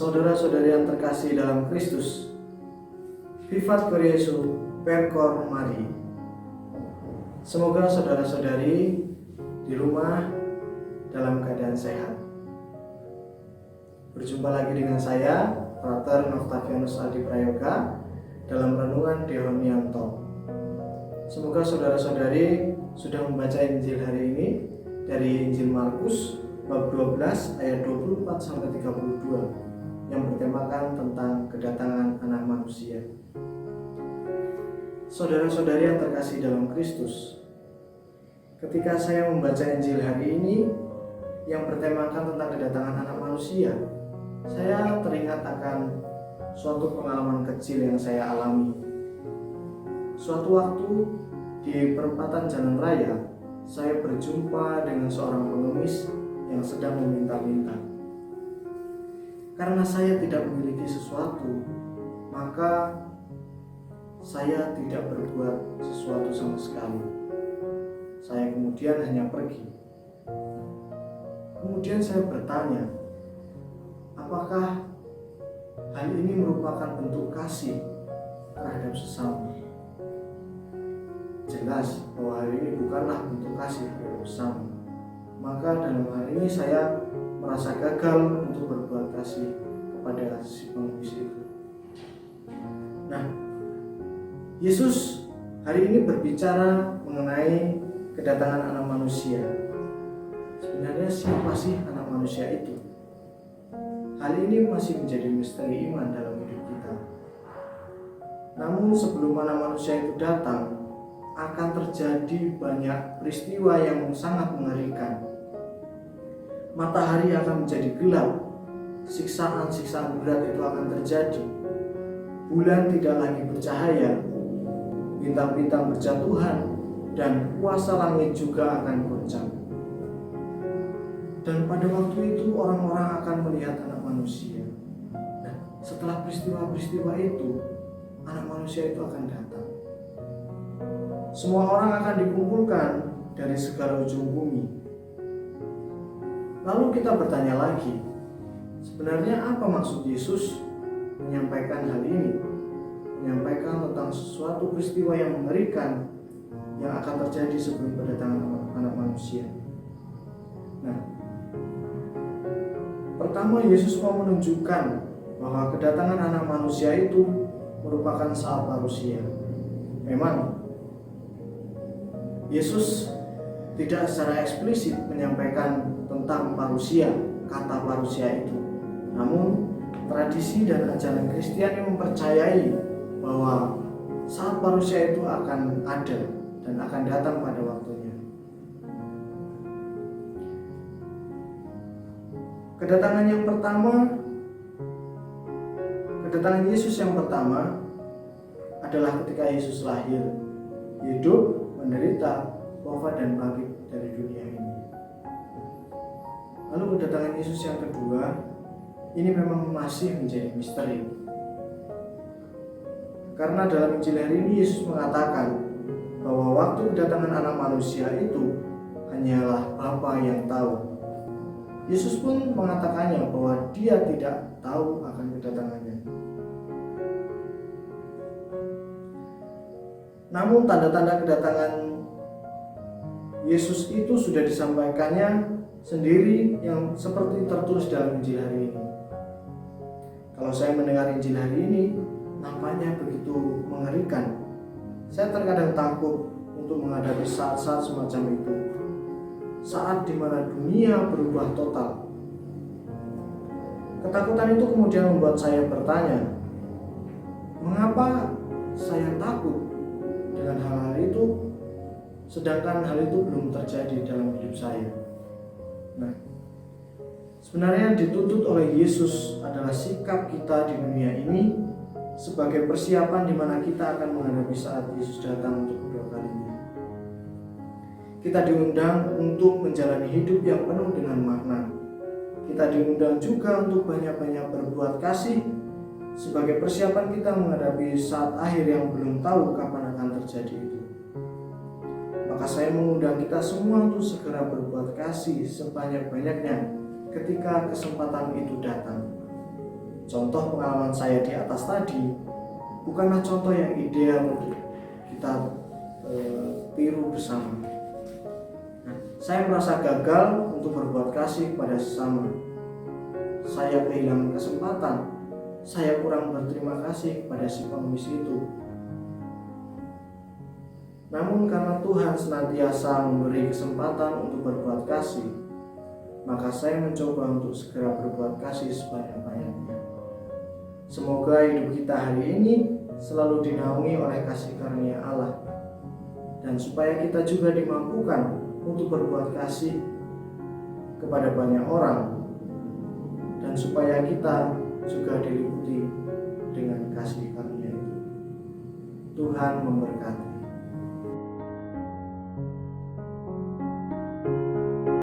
Saudara-saudari yang terkasih dalam Kristus, Vivat Yesus, Percor Mari. Semoga saudara-saudari di rumah dalam keadaan sehat. Berjumpa lagi dengan saya, Frater Octavianus Adi Prayoga, dalam renungan Dehonianto. Semoga saudara-saudari sudah membaca Injil hari ini dari Injil Markus bab 12 ayat 24-32 yang bertemakan tentang kedatangan anak manusia. Saudara-saudari yang terkasih dalam Kristus, ketika saya membaca Injil hari ini yang bertemakan tentang kedatangan anak manusia, saya teringat akan suatu pengalaman kecil yang saya alami. Suatu waktu di perempatan jalan raya, saya berjumpa dengan seorang pengemis yang sedang meminta-minta. Karena saya tidak memiliki sesuatu, maka saya tidak berbuat sesuatu sama sekali. Saya kemudian hanya pergi. Kemudian saya bertanya, apakah hal ini merupakan bentuk kasih terhadap sesama? Jelas bahwa hal ini bukanlah bentuk kasih terhadap sesama. Maka dalam hal ini saya merasa gagal untuk berbuat kasih kepada si pengemis itu. Nah, Yesus hari ini berbicara mengenai kedatangan anak manusia. Sebenarnya siapa sih anak manusia itu? Hal ini masih menjadi misteri iman dalam hidup kita. Namun sebelum anak manusia itu datang, akan terjadi banyak peristiwa yang sangat mengerikan. Matahari akan menjadi gelap, siksaan-siksaan berat itu akan terjadi. Bulan tidak lagi bercahaya, bintang-bintang berjatuhan, dan kuasa langit juga akan goncang. Dan pada waktu itu orang-orang akan melihat anak manusia. Nah, setelah peristiwa-peristiwa itu, anak manusia itu akan datang. Semua orang akan dikumpulkan dari segala ujung bumi. Lalu kita bertanya lagi, sebenarnya apa maksud Yesus menyampaikan hal ini? Menyampaikan tentang suatu peristiwa yang mengerikan yang akan terjadi sebelum kedatangan anak manusia. Nah, pertama Yesus mau menunjukkan bahwa kedatangan anak manusia itu merupakan saat parusia. Memang Yesus tidak secara eksplisit menyampaikan tentang parusia, kata parusia itu. Namun tradisi dan ajaran Kristiani mempercayai bahwa saat parusia itu akan ada dan akan datang pada waktunya. Kedatangan Yesus yang pertama adalah ketika Yesus lahir, hidup, menderita, wafat dan bangkit dari dunia ini. Lalu kedatangan Yesus yang kedua, ini memang masih menjadi misteri. Karena dalam Injil hari ini Yesus mengatakan bahwa waktu kedatangan anak manusia itu hanyalah Bapa yang tahu. Yesus pun mengatakannya bahwa dia tidak tahu akan kedatangannya. Namun tanda-tanda kedatangan Yesus itu sudah disampaikannya sendiri yang seperti tertulis dalam Injil hari ini. Kalau saya mendengar Injil hari ini, nampaknya begitu mengerikan. Saya terkadang takut untuk menghadapi saat-saat semacam itu. Saat di mana dunia berubah total. Ketakutan itu kemudian membuat saya bertanya, mengapa saya takut dengan hal-hal itu, sedangkan hal itu belum terjadi dalam hidup saya? Nah, sebenarnya yang dituntut oleh Yesus adalah sikap kita di dunia ini sebagai persiapan di mana kita akan menghadapi saat Yesus datang untuk kedua kalinya. Kita diundang untuk menjalani hidup yang penuh dengan makna. Kita diundang juga untuk banyak-banyak berbuat kasih sebagai persiapan kita menghadapi saat akhir yang belum tahu kapan akan terjadi itu. Maka saya mengundang kita semua untuk segera berbuat kasih sebanyak-banyaknya ketika kesempatan itu datang. contoh pengalaman saya di atas tadi bukanlah contoh yang ideal untuk kita tiru bersama. Nah, saya merasa gagal untuk berbuat kasih kepada sesama. Saya kehilangan kesempatan. Saya kurang berterima kasih kepada si pengemis itu. Namun karena Tuhan senantiasa memberi kesempatan untuk berbuat kasih, maka saya mencoba untuk segera berbuat kasih sebanyak-banyaknya. Semoga hidup kita hari ini selalu dinaungi oleh kasih karunia Allah, dan supaya kita juga dimampukan untuk berbuat kasih kepada banyak orang, dan supaya kita juga diliputi dengan kasih karunia itu. Tuhan memberkati.